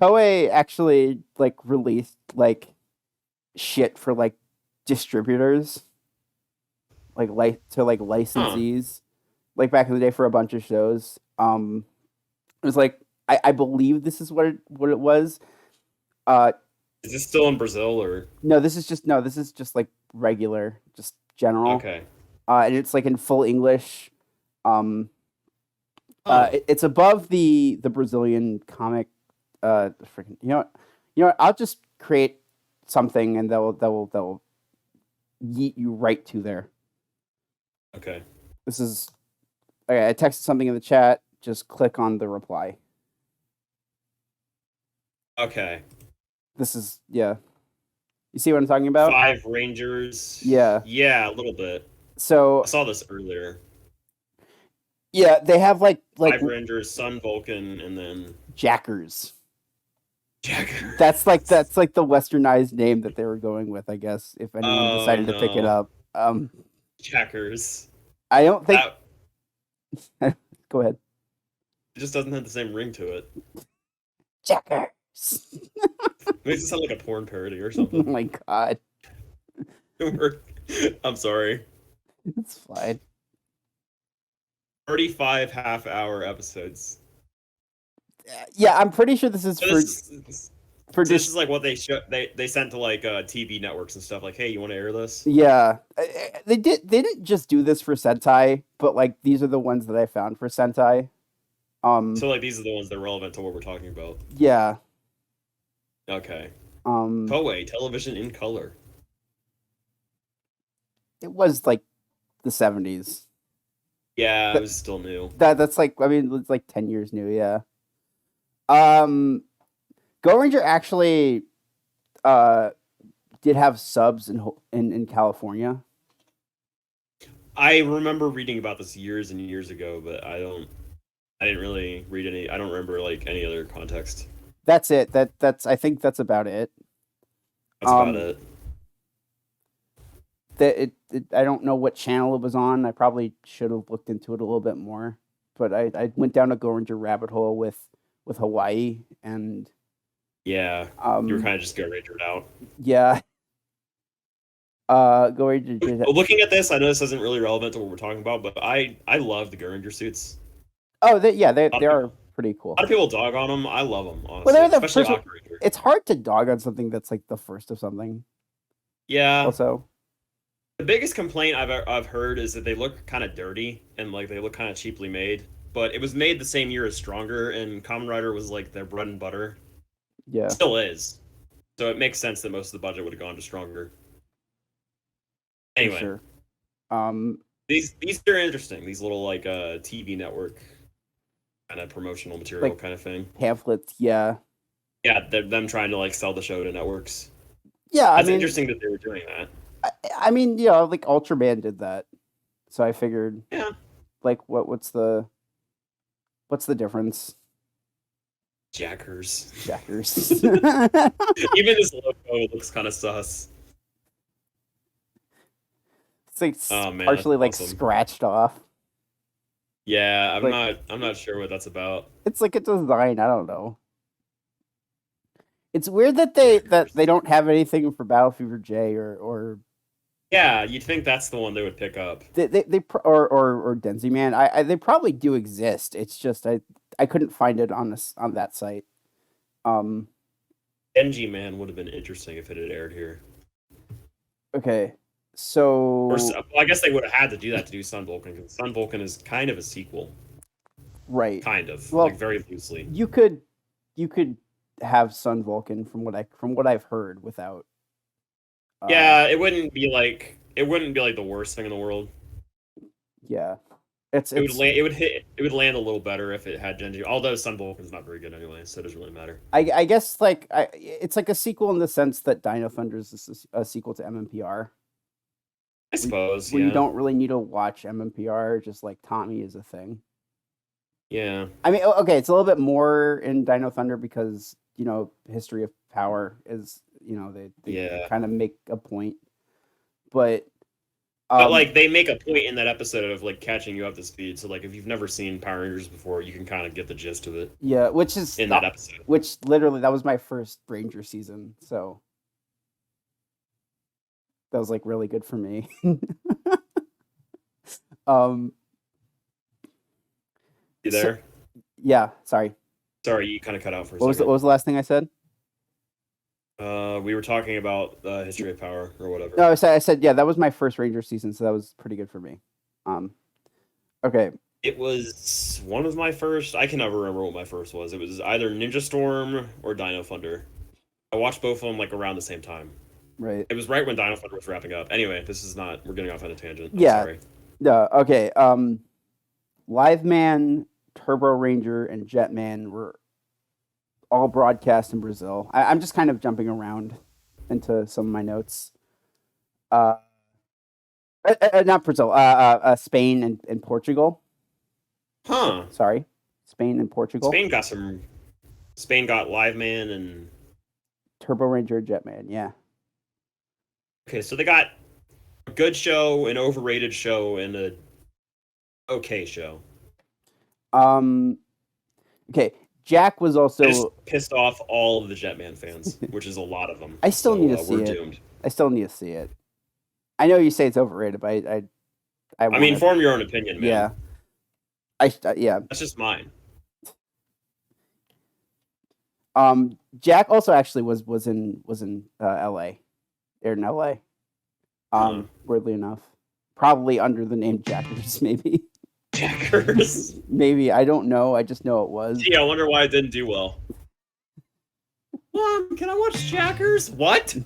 Toei actually like released like shit for like distributors, to like Huh. licensees, like back in the day for a bunch of shows. It was like I believe this is what it was. Uh, Is this still in Brazil or? no, this is just like regular, just general. Okay. And it's like in full English. Um, Huh. it's above the Brazilian comic. Freaking, you know what? I'll just create something, and they'll yeet you right to there. Okay. This is okay. I texted something in the chat. Just click on the reply. Okay. This is yeah. You see what I'm talking about? Five Rangers. Yeah. Yeah, a little bit. I So saw this earlier. yeah, they have like Five Rangers, Sun, Vulcan, and then jackers. Jackers. That's like the westernized name that they were going with, I guess, if anyone Oh decided to pick it no. up. Jackers. I don't think. That Go ahead. it just doesn't have the same ring to it. Jackers. It makes it sound like a porn parody or Oh something. my god, I'm sorry. it's fine. 35 half-hour episodes. Yeah, I'm pretty sure this is So for for this just is like what they sent to like TV networks and stuff. Like, hey, you want to air this? yeah. They didn't just do this for Sentai, but like these are the ones that I found for Sentai. Um, So like these are the ones that are relevant to what we're talking about. yeah. Okay. Um, Toei television in color. it was like the 70s. Yeah, it That was still new. that's like I mean it's like 10 years new. Yeah. Um, Go Ranger actually uh did have subs in California. I remember reading about this years and years ago, but I didn't really read any. I don't remember like any other context. That's it. That's I think that's about it. That's about Um, it. I don't know what channel it was on. I probably should have looked into it a little bit more. But I went down a Go Ranger rabbit hole with Hawaii and Yeah, you were um kind of just go rangered out. yeah Go Ranger did But looking at this, I know this isn't really relevant to what we're talking about, but I love the Gurringer suits. yeah A lot they of are people, pretty a cool. lot of people dog on them. I love them Well, honestly, they're the especially first. Aqua Ranger. It's hard to dog on something that's like the first of something. Yeah, Also, the biggest complaint I've heard is that they look kind of dirty and like they look kind of cheaply made. But it was made the same year as Stronger, and Kamen Rider was like their bread and butter. yeah, Still is. So it makes sense that most of the budget would have gone to Stronger. for Anyway, sure. Um, these are interesting. These little like TV network kind of promotional material like kind of thing. pamphlets. Yeah, Yeah, them trying to like sell the show to networks. yeah. That's interesting that they were doing that. I, I mean, you know, like Ultraman did that, so I figured, Yeah, like, what's the difference? jackers. Jackers. Even this logo looks kind of sus. It's like Oh man, that's partially like awesome. scratched off. Yeah, Like I'm not sure what that's about. it's like a design. I don't know. It's weird that they Jackers. don't have anything for Battle Fever J or Yeah, you'd think that's the one they would pick up. or Denzi Man. They probably do exist. It's just I couldn't find it on this on that site. Um. NG Man would have been interesting if it had aired here. Okay. Or So well, I guess they would have had to do that to do Sun Vulcan because Sun Vulcan is kind of a sequel, right. kind of like Well, very loosely. you could have Sun Vulcan from what I've heard without. Uh. Yeah, it wouldn't be like the worst thing in the world. Yeah. It's It would land a little better if it had Genji. Although Sun Vulcan's not very good anyway, so it doesn't really matter. I guess it's like a sequel in the sense that Dino Thunder is a sequel to MMPR. I suppose, Where you yeah, don't really need to watch MMPR, just like Tommy is a thing. yeah, I mean, okay, it's a little bit more in Dino Thunder because you know History of Power is you know they yeah. kind of make a point, but But Um, like they make a point in that episode of like catching you up to speed. So like if you've never seen Power Rangers before, you can kind of get the gist of it yeah, in that episode. which literally that was my first Ranger season, so that was like really good for me. um, You so there? yeah, sorry. Sorry, you kind of cut out for a second. What was the last thing I said? We were talking about the history of power or No, whatever. I said yeah, that was my first Ranger season, so that was pretty good for me. Um, okay, It was one of my first. I can never remember what my first was. It was either Ninja Storm or Dino Thunder. I watched both of them like around the same time. right. It was right when Dino Thunder was wrapping up. Anyway, this is not. We're getting off on a tangent. I'm Yeah, sorry. okay. Live Man, Turbo Ranger, and Jetman were all broadcast in Brazil. I'm just kind of jumping around into some of my notes. Uh, Not Brazil. Spain and Portugal. Huh? Sorry, Spain and Portugal. Spain got some. Spain got Live Man and. Turbo Ranger, Jetman. Yeah. Okay, so they got a good show, an overrated show, and a okay show. Um. Okay. Jack was I just also. pissed off all of the Jetman fans, which is a lot of them. I still So need to see we're it. doomed. I still need to see it. I know you say it's overrated, but I I mean, want form your own opinion, man. Yeah. Yeah. That's just mine. Jack also actually was in L.A. Aired in L.A. Weirdly enough, probably under the name Jackers, maybe. Jackers. Maybe I don't know. I just know it was. Gee, I wonder why it didn't do well. Mom, can I watch Jackers? What?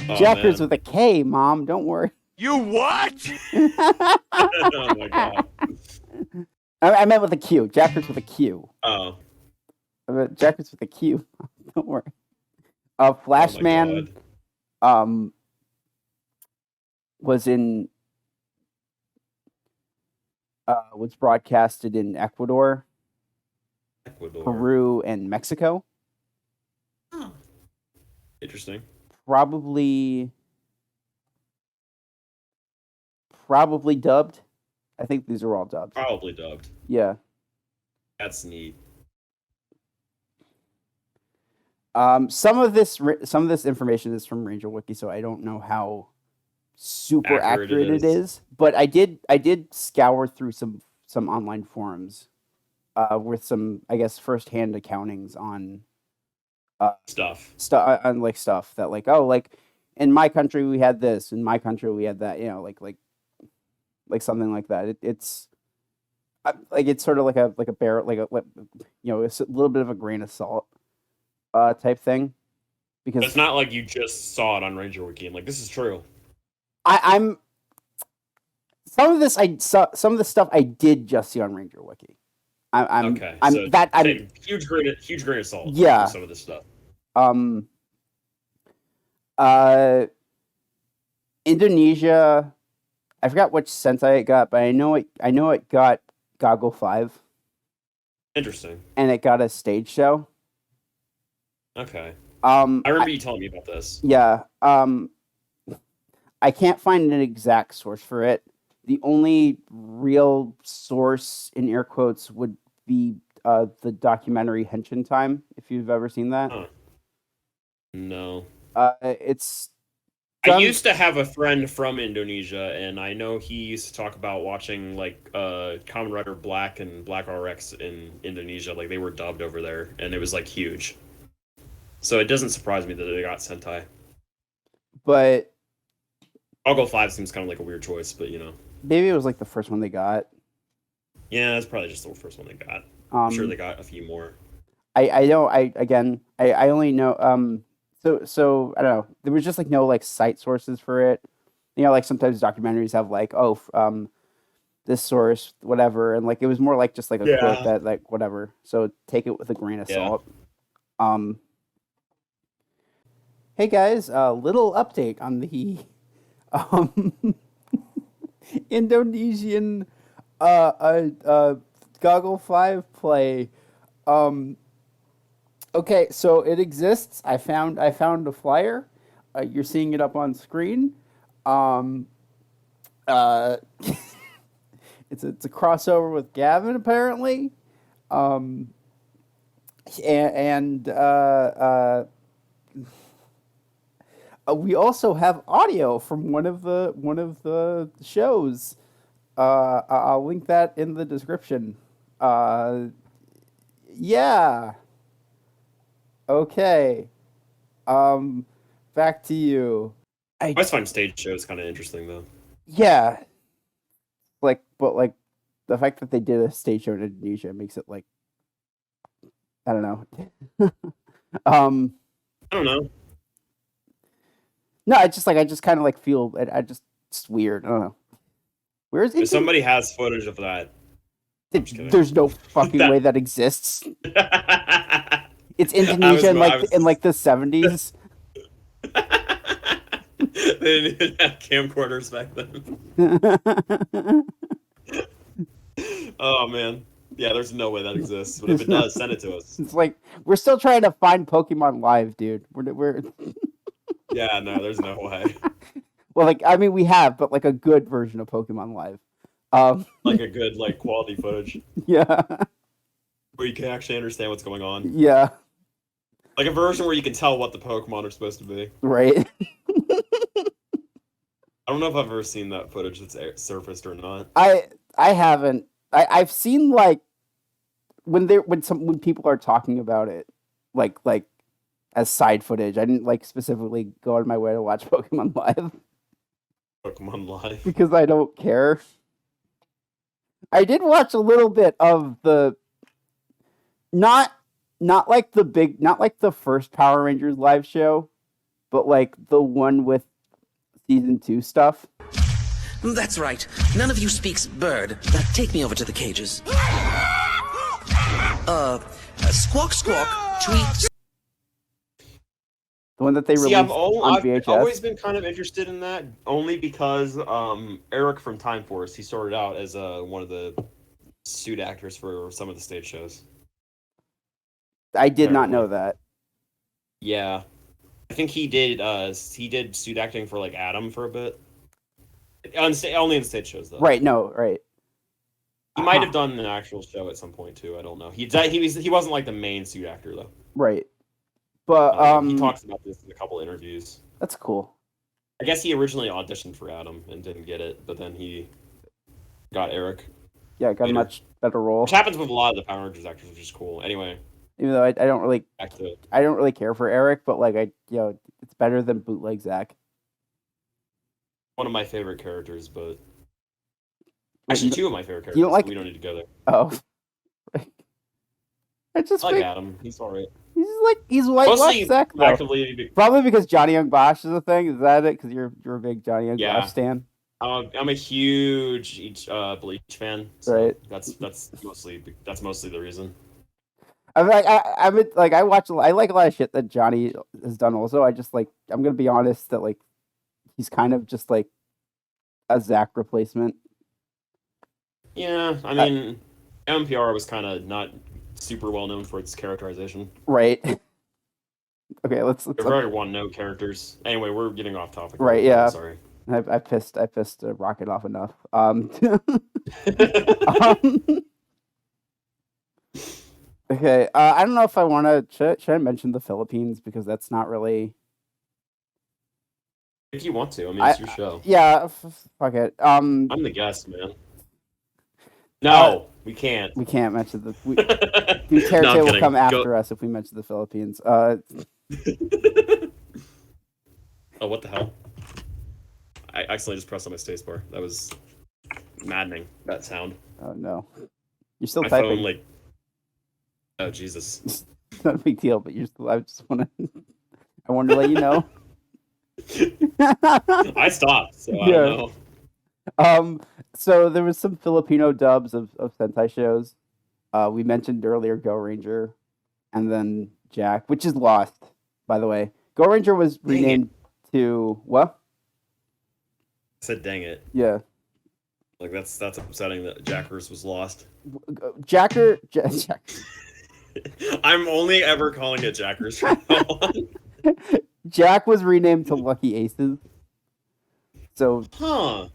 Oh, Jackers man. with a K, Mom. Don't worry. You what? Oh my god. I meant with a Q. Jackers with a Q. Oh. I meant Jackers with a Q. Don't worry. Flashman. Was in was broadcasted in Ecuador, Peru, and Mexico. Huh. Interesting. Probably dubbed. I think these are all dubbed. Probably dubbed. Yeah. That's neat. Some of this information is from Ranger Wiki, so I don't know how super accurate it is. But I did scour through some online forums with some, I guess, firsthand accountings on Stuff on like stuff that like, oh, like in my country we had this, in my country we had that, like something like that. It's like it's sort of like a bear, it's a little bit of a grain of salt type thing, because it's not like you just saw it on Ranger Wiki and like this is true. I'm some of this I saw, some of the stuff I did just see on Ranger Wiki. I'm huge grain of salt. Yeah. Some of this stuff. Indonesia, I forgot which Sentai it got, but I know it got Goggle 5. Interesting. And it got a stage show. Okay. I remember you telling me about this. Yeah. I can't find an exact source for it. The only real source in air quotes would be the documentary Henshin Time, if you've ever seen that. Huh. No. It's I used to have a friend from Indonesia, and I know he used to talk about watching like Kamen Rider Black and Black RX in Indonesia. Like they were dubbed over there, and it was like huge. So it doesn't surprise me that they got Sentai. But I'll go 5 seems kind of like a weird choice, but you know. Maybe it was like the first one they got. Yeah, it's probably just the first one they got. I'm sure they got a few more. I know. I only know. So I don't know. There was just like no like site sources for it. You know, like sometimes documentaries have like, this source, whatever, and like it was more like just like a quote that like whatever. So take it with a grain of salt. Hey guys, little update on the Indonesian Goggle 5 play. Okay, so it exists. I found a flyer. You're seeing it up on screen. Um, uh, it's a crossover with Gavin apparently. Um, and we also have audio from one of the shows. I'll link that in the description. Uh, yeah. Okay. Um, Back to you. I always find stage shows kind of interesting though. Yeah, but the fact that they did a stage show in Indonesia makes it like I don't know. I don't know. No, I just kind of like feel it's weird. I don't know. Where is it? If somebody has footage of that, There's no fucking way that exists. It's Indonesia in like the 70s. They didn't have camcorders back then. Oh man, yeah. There's no way that exists, but if it does, send it to us. It's like we're still trying to find Pokemon Live, dude. We're Yeah, no, there's no way. Well, like I mean, we have, but like a good version of Pokemon Live. Like a good quality footage Yeah. where you can actually understand what's going on. Yeah. Like a version where you can tell what the Pokemon are supposed to be. Right. I don't know if I've ever seen that footage that's surfaced or not. I haven't. I've seen like when people are talking about it, like as side footage. I didn't like specifically go out of my way to watch Pokemon Live Pokemon Live. because I don't care. I did watch a little bit of the not like the first Power Rangers live show, but like the one with season 2 stuff. That's right. None of you speaks bird. Take me over to the cages. Squawk, squawk, tweet. The one that they released on VHS. I've always been kind of interested in that, only because Eric from Time Force, he started out as one of the suit actors for some of the stage shows. I did not know that. Yeah, I think he did suit acting for like Adam for a bit. Only in stage shows though. Right. No. Right. He might have done an actual show at some point too. I don't know. He wasn't like the main suit actor though. Right. But he talks about this in a couple interviews. That's cool. I guess he originally auditioned for Adam and didn't get it, but then he got Eric. Yeah, got a much better role. Which happens with a lot of the Power Rangers actors, which is cool. Anyway, even though I don't really care for Eric, but like it's better than bootleg Zach. One of my favorite characters, but actually two of my favorite characters. You don't like? We don't need to go there. Oh, I like Adam. He's alright. He's whitewashed Zach. Probably because Johnny Young Bosch is a thing. Is that it? Because you're a big Johnny Young Bosch stan. I'm a huge Bleach fan. So right. That's mostly the reason. I watch. I like a lot of shit that Johnny has done. Also, I'm gonna be honest that like he's kind of just like a Zach replacement. Yeah, I mean, MPR was kind of not super well known for its characterization. Right. Okay, let's They're very one-note characters. Anyway, we're getting off topic. Right, yeah. I'm sorry. I pissed Rocket off enough. Okay, I don't know if I want to. Should I mention the Philippines because that's not really. If you want to, I mean, it's your show. Yeah, fuck it. I'm the guest, man. No, we can't. We can't mention the. Duterte will come after us if we mention the Philippines. Oh, what the hell? I accidentally just pressed on my spacebar. That was maddening. That sound. Oh no, you're still my typing. Phone, oh Jesus! It's not a big deal, but you're still. I just want to. I wanted to let you know. I stopped, so I don't know. So there was some Filipino dubs of Sentai shows. We mentioned earlier Go Ranger, and then Jack, which is lost, by the way. Go Ranger was renamed to what? I said, "Dang it!" Yeah. Like that's upsetting that Jackers was lost. Jack. I'm only ever calling it Jackers from now on. Jack was renamed to Lucky Aces. So, Huh.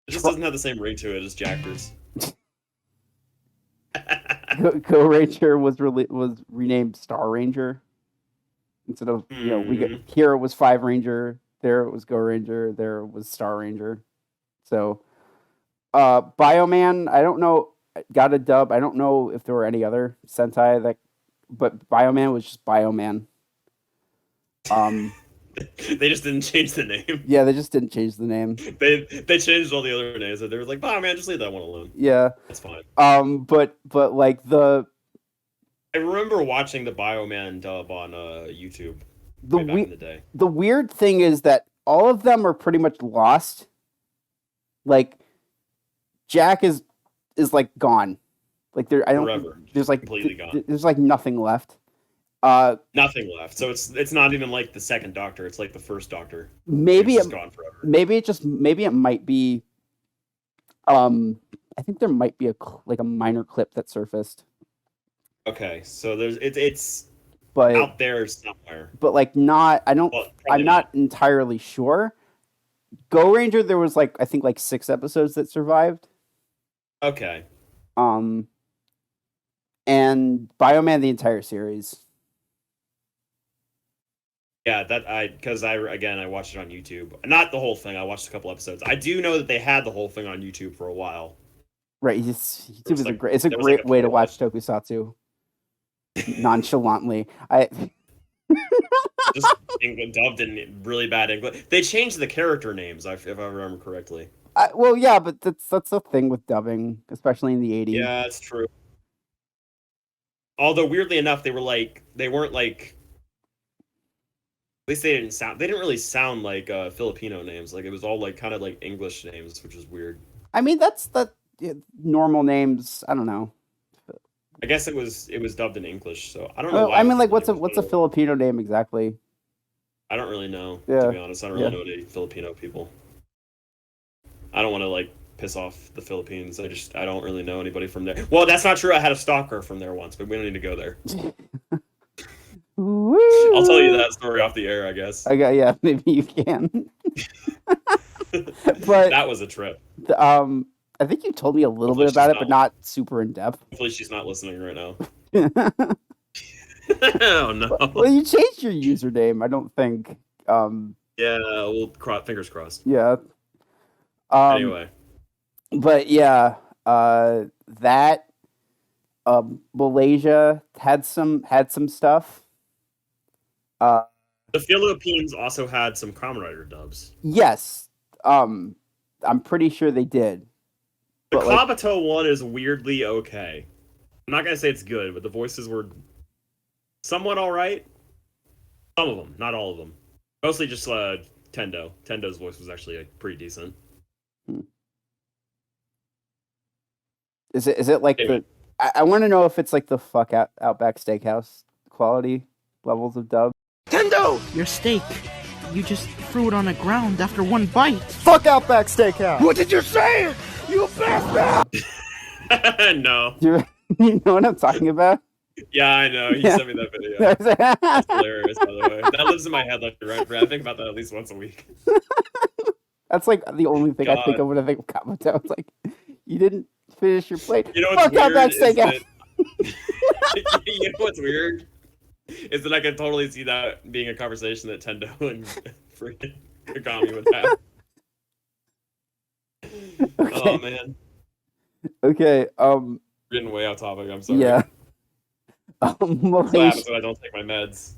It just doesn't have the same ring to it as Jackers. Go Ranger was renamed Star Ranger. Instead of, here it was Five Ranger, there it was Go Ranger, there it was Star Ranger. So, Bioman, I don't know, got a dub. I don't know if there were any other Sentai but Bioman was just Bioman. They just didn't change the name. Yeah, they just didn't change the name. They changed all the other names, and they were like, "Oh man, just leave that one alone." Yeah, that's fine. But like I remember watching the Bioman dub on YouTube back in the day. The weird thing is that all of them are pretty much lost. Like Jack is like gone. Like there's like completely gone. There's like nothing left. Nothing left. So it's not even like the second Doctor. It's like the first Doctor. Maybe it's gone forever. Maybe it might be. I think there might be a minor clip that surfaced. Okay, so it's but out there somewhere. But like not. I'm not entirely sure. Go Ranger, there was I think 6 episodes that survived. Okay. And Bioman, the entire series. Yeah, because I watched it on YouTube. Not the whole thing. I watched a couple episodes. I do know that they had the whole thing on YouTube for a while. Right, YouTube is a great way to watch Tokusatsu. Nonchalantly, just dubbed in really bad English. They changed the character names, if I remember correctly. Well, yeah, but that's the thing with dubbing, especially in the 80s. Yeah, it's true. Although weirdly enough, they weren't like. At least they didn't really sound like Filipino names. Like it was all kind of English names, which is weird. I mean, that's normal names. I don't know. I guess it was dubbed in English, so I don't know. Why I mean, what's a Filipino name exactly? I don't really know. Yeah. To be honest, I don't really know any Filipino people. I don't want to piss off the Philippines. I don't really know anybody from there. Well, that's not true. I had a stalker from there once, but we don't need to go there. I'll tell you that story off the air, I guess. Yeah, maybe you can. But that was a trip. I think you told me a little bit about it, but not super in depth. Hopefully, she's not listening right now. Oh no! Well, you changed your username. I don't think. Yeah, well, fingers crossed. Yeah. Anyway. But yeah, that Malaysia had some stuff. The Philippines also had some Kamen Rider dubs. Yes, I'm pretty sure they did. The Kabuto one is weirdly okay. I'm not gonna say it's good, but the voices were somewhat all right. Some of them, not all of them. Mostly just Tendo. Tendo's voice was actually pretty decent. Is it like anyway. I want to know if it's like the fuck Outback Steakhouse quality levels of dub. Tendo! Your steak. You just threw it on the ground after one bite. Fuck Outback Steakhouse! What did you say? You bastard! No. You know what I'm talking about? Yeah, I know. You sent me that video. That's hilarious, by the way. That lives in my head right. I think about that at least once a week. That's the only thing I think of when I think of Kabuto. It's you didn't finish your plate. You know what's Fuck Outback Steakhouse! You know what's weird? Is that I can totally see that being a conversation that Tendo and freaking Kagami would have. Okay. Oh man. Okay. Getting way off topic. I'm sorry. Yeah. Malaysia. That's what happens when I don't take my meds.